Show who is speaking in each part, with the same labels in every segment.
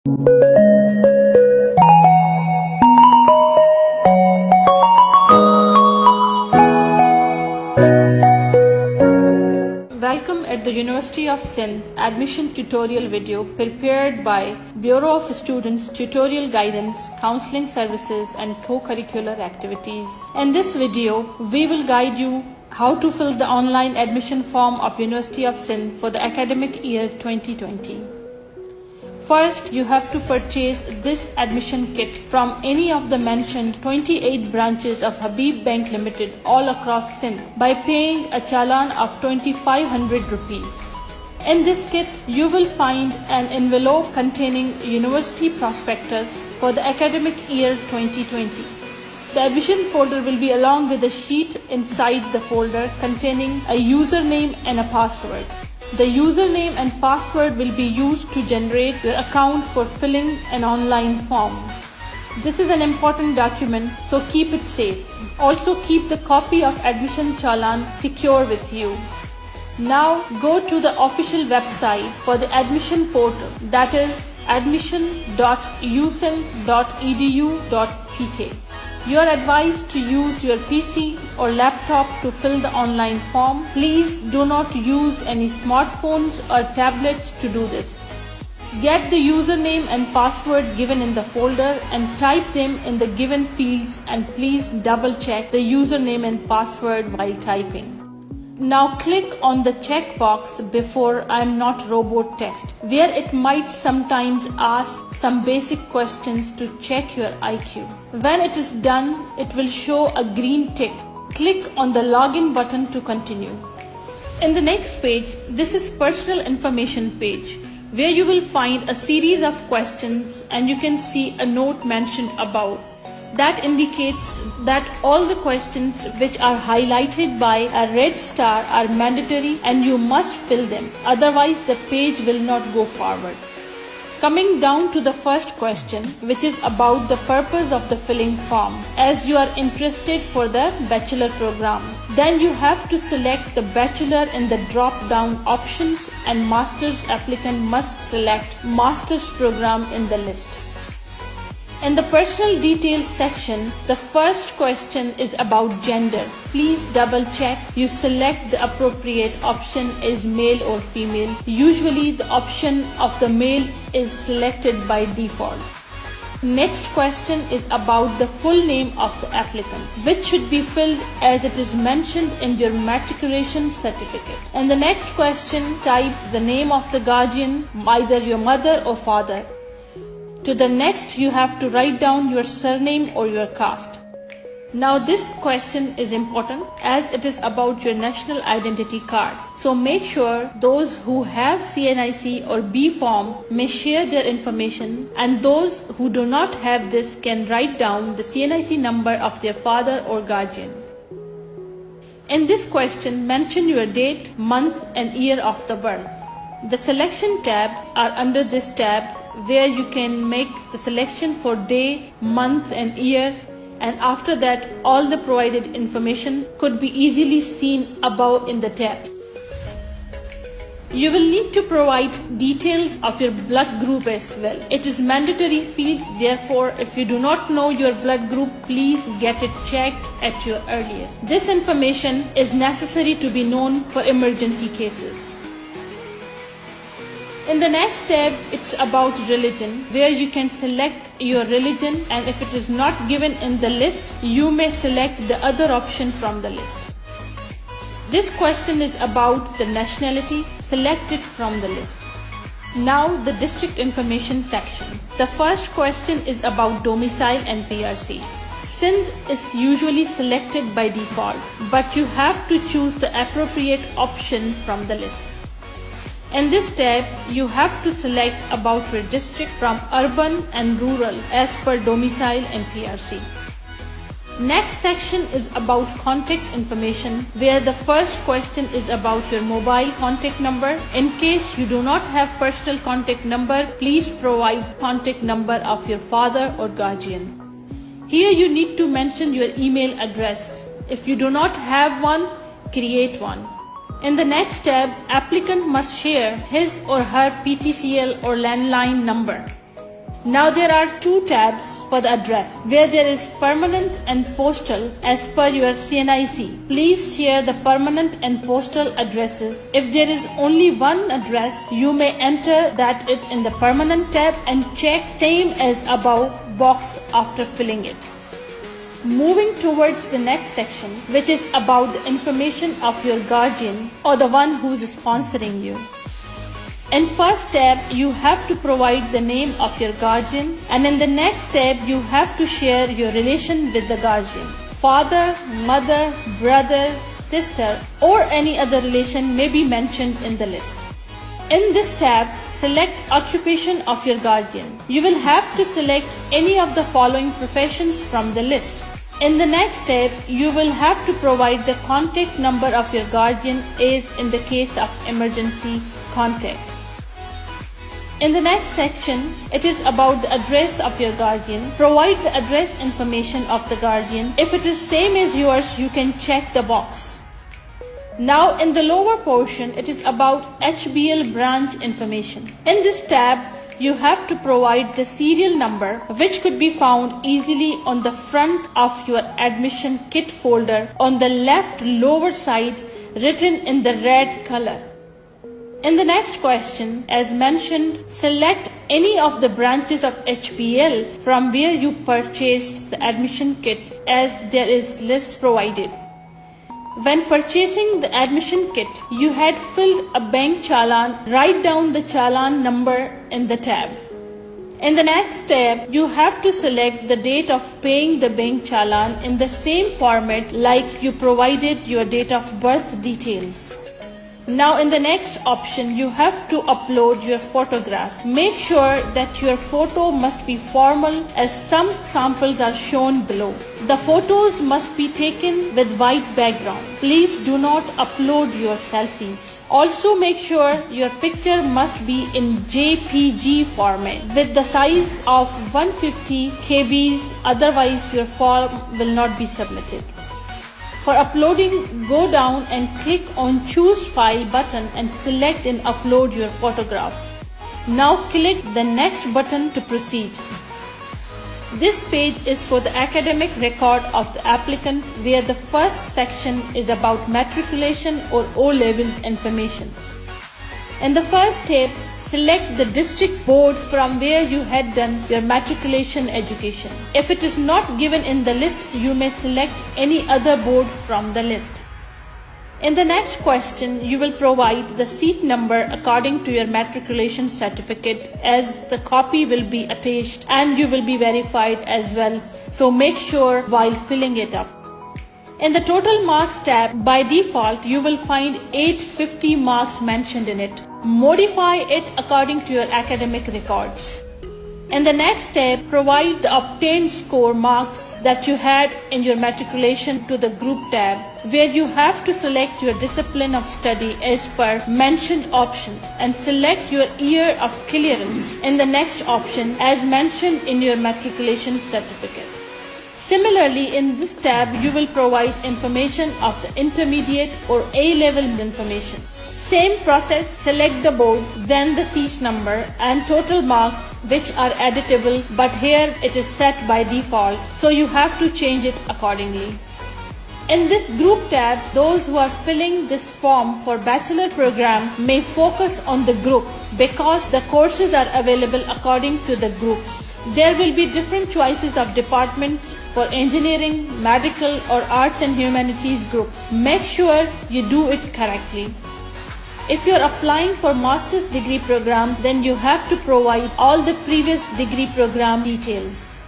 Speaker 1: Welcome at the University of Sindh admission tutorial video prepared by Bureau of Students Tutorial Guidance, Counseling Services and Co-Curricular Activities. In this video, we will guide you how to fill the online admission form of University of Sindh for the academic year 2020. First, you have to purchase this admission kit from any of the mentioned 28 branches of Habib Bank Limited all across Sindh by paying a challan of 2500 rupees. In this kit, you will find an envelope containing university prospectus for the academic year 2020. The admission folder will be along with a sheet inside the folder containing a username and a password. The username and password will be used to generate your account for filling an online form. This is an important document, so keep it safe. Also keep the copy of admission challan secure with you. Now go to the official website for the admission portal, that is admission.usindh.edu.pk. You are advised to use your PC or laptop to fill the online form. Please do not use any smartphones or tablets to do this. Get the username and password given in the folder and type them in the given fields, and please double check the username and password while typing. Now click on the checkbox before "I am not robot" text, where it might sometimes ask some basic questions to check your IQ. When it is done, it will show a green tick. Click on the login button to continue. In the next page, this is personal information page, where you will find a series of questions and you can see a note mentioned above. That indicates that all the questions which are highlighted by a red star are mandatory and you must fill them. Otherwise, the page will not go forward. Coming down to the first question, which is about the purpose of the filling form. As you are interested for the bachelor program, then you have to select the bachelor in the drop-down options, and master's applicant must select master's program in the list. In the personal details section, the first question is about gender. Please double check you select the appropriate option is male or female. Usually the option of the male is selected by default. Next question is about the full name of the applicant, which should be filled as it is mentioned in your matriculation certificate. In the next question, type the name of the guardian, either your mother or father. To the next, you have to write down your surname or your caste. Now this question is important as it is about your national identity card. So make sure those who have CNIC or B form may share their information, and those who do not have this can write down the CNIC number of their father or guardian. In this question, mention your date, month and year of the birth. The selection tabs are under this tab, where you can make the selection for day, month and year, and after that all the provided information could be easily seen above in the tab. You will need to provide details of your blood group as well. It is mandatory field, therefore if you do not know your blood group, please get it checked at your earliest. This information is necessary to be known for emergency cases. In the next tab, it's about religion, where you can select your religion, and if it is not given in the list, you may select the other option from the list. This question is about the nationality. Select it from the list. Now the district information section. The first question is about domicile and PRC. Sindh is usually selected by default, but you have to choose the appropriate option from the list. In this tab, you have to select about your district from urban and rural as per domicile and PRC. Next section is about contact information, where the first question is about your mobile contact number. In case you do not have personal contact number, please provide contact number of your father or guardian. Here you need to mention your email address. If you do not have one, create one. In the next tab, applicant must share his or her PTCL or landline number. Now there are two tabs for the address, where there is permanent and postal as per your CNIC. Please share the permanent and postal addresses. If there is only one address, you may enter that it in the permanent tab and check same as above box after filling it. Moving towards the next section, which is about the information of your guardian or the one who is sponsoring you. In first tab, you have to provide the name of your guardian, and in the next tab, you have to share your relation with the guardian. Father, mother, brother, sister, or any other relation may be mentioned in the list. In this tab, select occupation of your guardian. You will have to select any of the following professions from the list. In the next tab, you will have to provide the contact number of your guardian as in the case of emergency contact. In the next section, it is about the address of your guardian. Provide the address information of the guardian. If it is same as yours, you can check the box. Now in the lower portion, it is about HBL branch information. In this tab, you have to provide the serial number, which could be found easily on the front of your admission kit folder on the left lower side, written in the red color. In the next question, as mentioned, select any of the branches of HBL from where you purchased the admission kit, as there is list provided. When purchasing the admission kit, you had filled a bank challan. Write down the challan number in the tab. In the next tab, you have to select the date of paying the bank challan in the same format like you provided your date of birth details. Now in the next option, you have to upload your photograph. Make sure that your photo must be formal, as some samples are shown below. The photos must be taken with white background. Please do not upload your selfies. Also make sure your picture must be in JPG format with the size of 150 KBs, otherwise your form will not be submitted. For uploading, go down and click on Choose File button and select and upload your photograph. Now click the Next button to proceed. This page is for the academic record of the applicant, where the first section is about matriculation or O-levels information. In the first tab, select the district board from where you had done your matriculation education. If it is not given in the list, you may select any other board from the list. In the next question, you will provide the seat number according to your matriculation certificate, as the copy will be attached and you will be verified as well. So make sure while filling it up. In the total marks tab, by default, you will find 850 marks mentioned in it. Modify it according to your academic records. In the next tab, provide the obtained score marks that you had in your matriculation to the group tab, where you have to select your discipline of study as per mentioned options and select your year of clearance in the next option as mentioned in your matriculation certificate. Similarly, in this tab, you will provide information of the intermediate or A-level information. Same process, select the board, then the seat number and total marks, which are editable, but here it is set by default, so you have to change it accordingly. In this group tab, those who are filling this form for bachelor program may focus on the group because the courses are available according to the groups. There will be different choices of departments for engineering, medical or arts and humanities groups. Make sure you do it correctly. If you are applying for master's degree program, then you have to provide all the previous degree program details.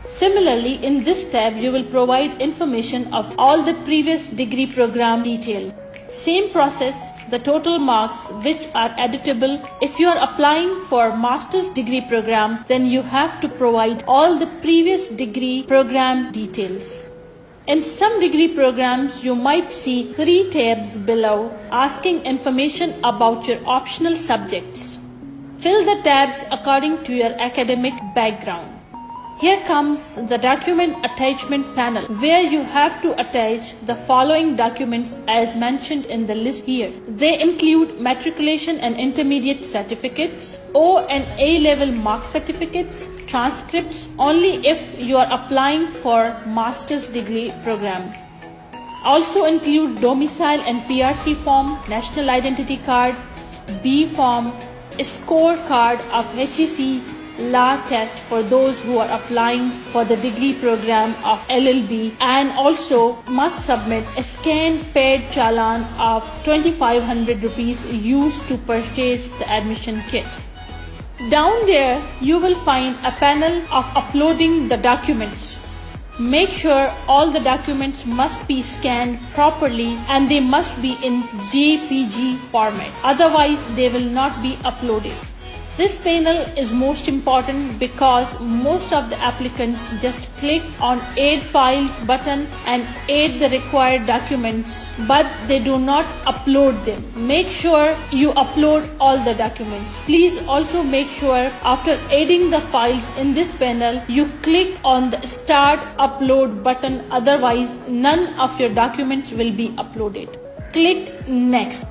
Speaker 1: Similarly, in this tab, you will provide information of all the previous degree program detail. Same process, the total marks, which are editable. If you are applying for master's degree program, then you have to provide all the previous degree program details. In some degree programs, you might see 3 tabs below asking information about your optional subjects. Fill the tabs according to your academic background. Here comes the document attachment panel, where you have to attach the following documents as mentioned in the list here. They include matriculation and intermediate certificates, O and A level mark certificates, transcripts only if you are applying for master's degree program. Also include domicile and PRC form, national identity card, B form, scorecard of HEC law test for those who are applying for the degree program of LLB, and also must submit a scanned paid challan of 2500 rupees used to purchase the admission kit. Down there you will find a panel of uploading the documents. Make sure all the documents must be scanned properly and they must be in JPG format, otherwise they will not be uploaded. This panel is most important because most of the applicants just click on Add Files button and add the required documents, but they do not upload them. Make sure you upload all the documents. Please also make sure after adding the files in this panel, you click on the Start Upload button, otherwise none of your documents will be uploaded. Click Next.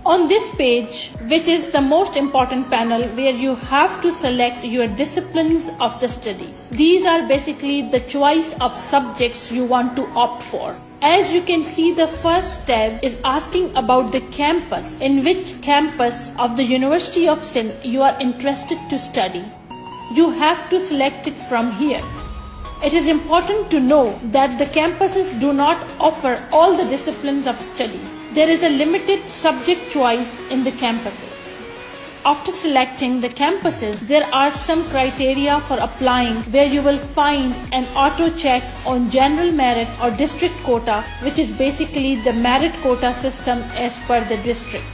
Speaker 1: On this page, which is the most important panel, where you have to select your disciplines of the studies. These are basically the choice of subjects you want to opt for. As you can see, the first tab is asking about the campus, in which campus of the University of Sindh you are interested to study. You have to select it from here. It is important to know that the campuses do not offer all the disciplines of studies. There is a limited subject choice in the campuses. After selecting the campuses, there are some criteria for applying, where you will find an auto check on general merit or district quota, which is basically the merit quota system as per the district.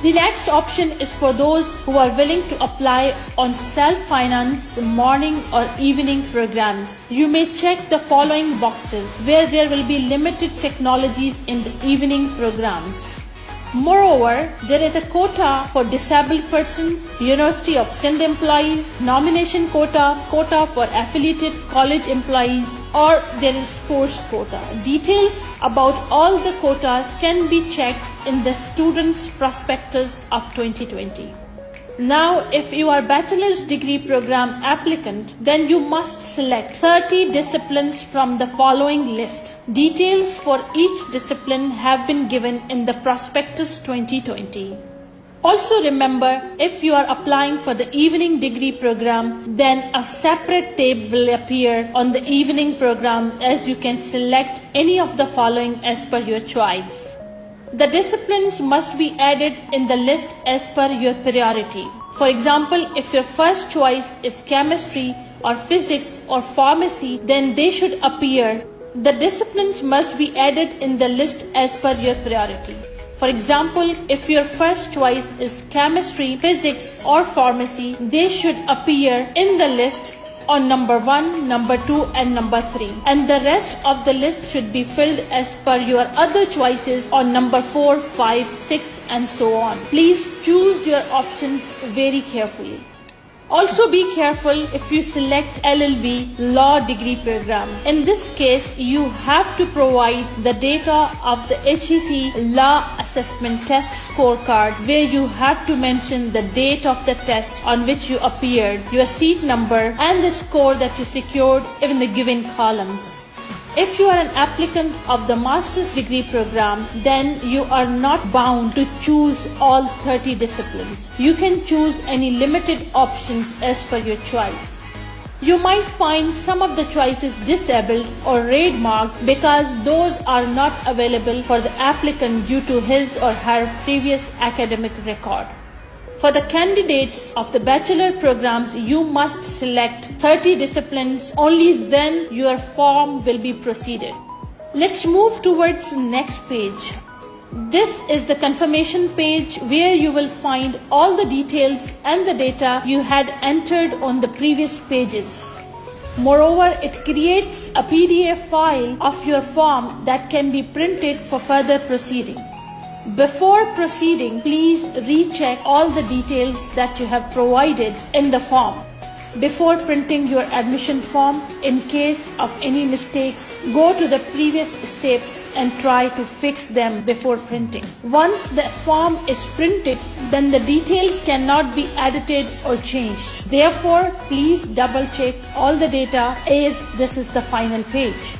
Speaker 1: The next option is for those who are willing to apply on self-finance morning or evening programs. You may check the following boxes, where there will be limited technologies in the evening programs. Moreover, there is a quota for disabled persons, University of Sindh employees, nomination quota, quota for affiliated college employees, or there is sports quota. Details about all the quotas can be checked in the student's prospectus of 2020. Now, if you are bachelor's degree program applicant, then you must select 30 disciplines from the following list. Details for each discipline have been given in the prospectus 2020. Also remember, if you are applying for the evening degree program, then a separate tab will appear on the evening programs, as you can select any of the following as per your choice. The disciplines must be added in the list as per your priority. For example, if your first choice is chemistry or physics or pharmacy, then they should appear. The disciplines must be added in the list as per your priority. For example, if your first choice is chemistry, physics or pharmacy, they should appear in the list on number 1, number 2 and number 3, and the rest of the list should be filled as per your other choices on number 4, 5, 6 and so on. Please choose your options very carefully. Also be careful if you select LLB law degree program. In this case, you have to provide the data of the HEC law assessment test scorecard, where you have to mention the date of the test on which you appeared, your seat number and the score that you secured in the given columns. If you are an applicant of the master's degree program, then you are not bound to choose all 30 disciplines. You can choose any limited options as per your choice. You might find some of the choices disabled or red marked because those are not available for the applicant due to his or her previous academic record. For the candidates of the bachelor programs, you must select 30 disciplines. Only then your form will be proceeded. Let's move towards the next page. This is the confirmation page, where you will find all the details and the data you had entered on the previous pages. Moreover, it creates a PDF file of your form that can be printed for further proceeding. Before proceeding, please recheck all the details that you have provided in the form. Before printing your admission form, in case of any mistakes, go to the previous steps and try to fix them before printing. Once the form is printed, then the details cannot be edited or changed. Therefore, please double check all the data as this is the final page.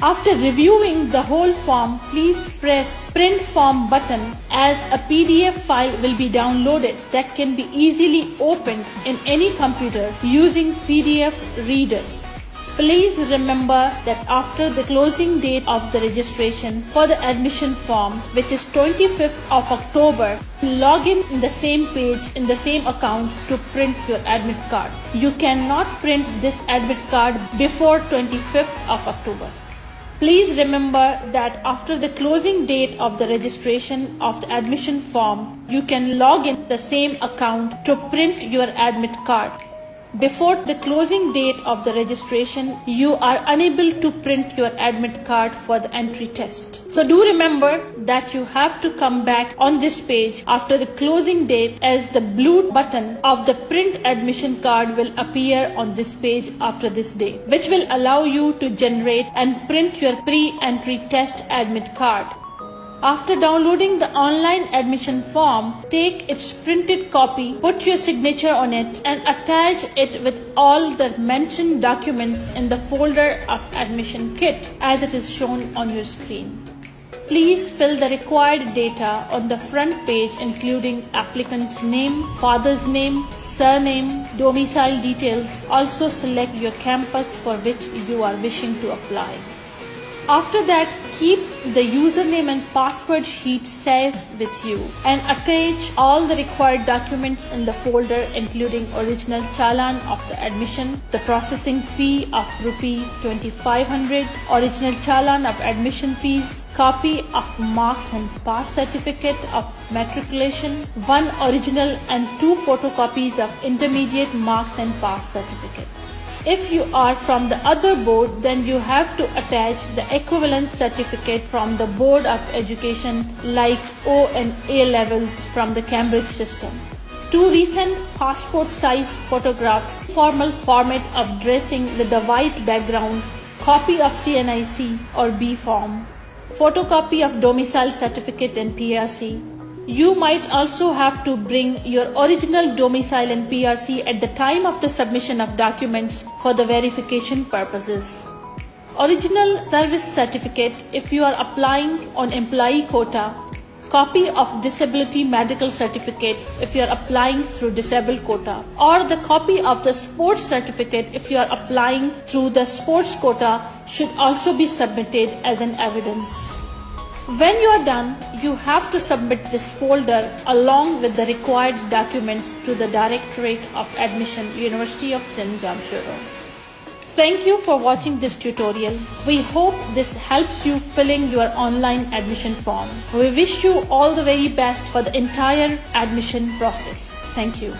Speaker 1: After reviewing the whole form, please press Print Form button as a PDF file will be downloaded that can be easily opened in any computer using PDF Reader. Please remember that after the closing date of the registration for the admission form, which is 25th of October, log in the same page in the same account to print your admit card. You cannot print this admit card before 25th of October. Please remember that after the closing date of the registration of the admission form, you can log in the same account to print your admit card. Before the closing date of the registration, you are unable to print your admit card for the entry test. So do remember that you have to come back on this page after the closing date, as the blue button of the print admission card will appear on this page after this date, which will allow you to generate and print your pre-entry test admit card. After downloading the online admission form, take its printed copy, put your signature on it, and attach it with all the mentioned documents in the folder of admission kit as it is shown on your screen. Please fill the required data on the front page, including applicant's name, father's name, surname, domicile details. Also select your campus for which you are wishing to apply. After that, keep the username and password sheet safe with you and attach all the required documents in the folder, including original challan of the admission, the processing fee of Rs 2500, original challan of admission fees, copy of marks and pass certificate of matriculation, one original and 2 photocopies of intermediate marks and pass certificate. If you are from the other board, then you have to attach the equivalent certificate from the Board of Education like O and A levels from the Cambridge system. 2 recent passport size photographs, formal format of dressing with a white background, copy of CNIC or B form, photocopy of domicile certificate and PRC. You might also have to bring your original domicile and PRC at the time of the submission of documents for the verification purposes. Original service certificate if you are applying on employee quota, copy of disability medical certificate if you are applying through disabled quota, or the copy of the sports certificate if you are applying through the sports quota should also be submitted as an evidence. When you are done, you have to submit this folder along with the required documents to the Directorate of Admission, University of Sindh, Jamshoro. Thank you for watching this tutorial. We hope this helps you filling your online admission form. We wish you all the very best for the entire admission process. Thank you.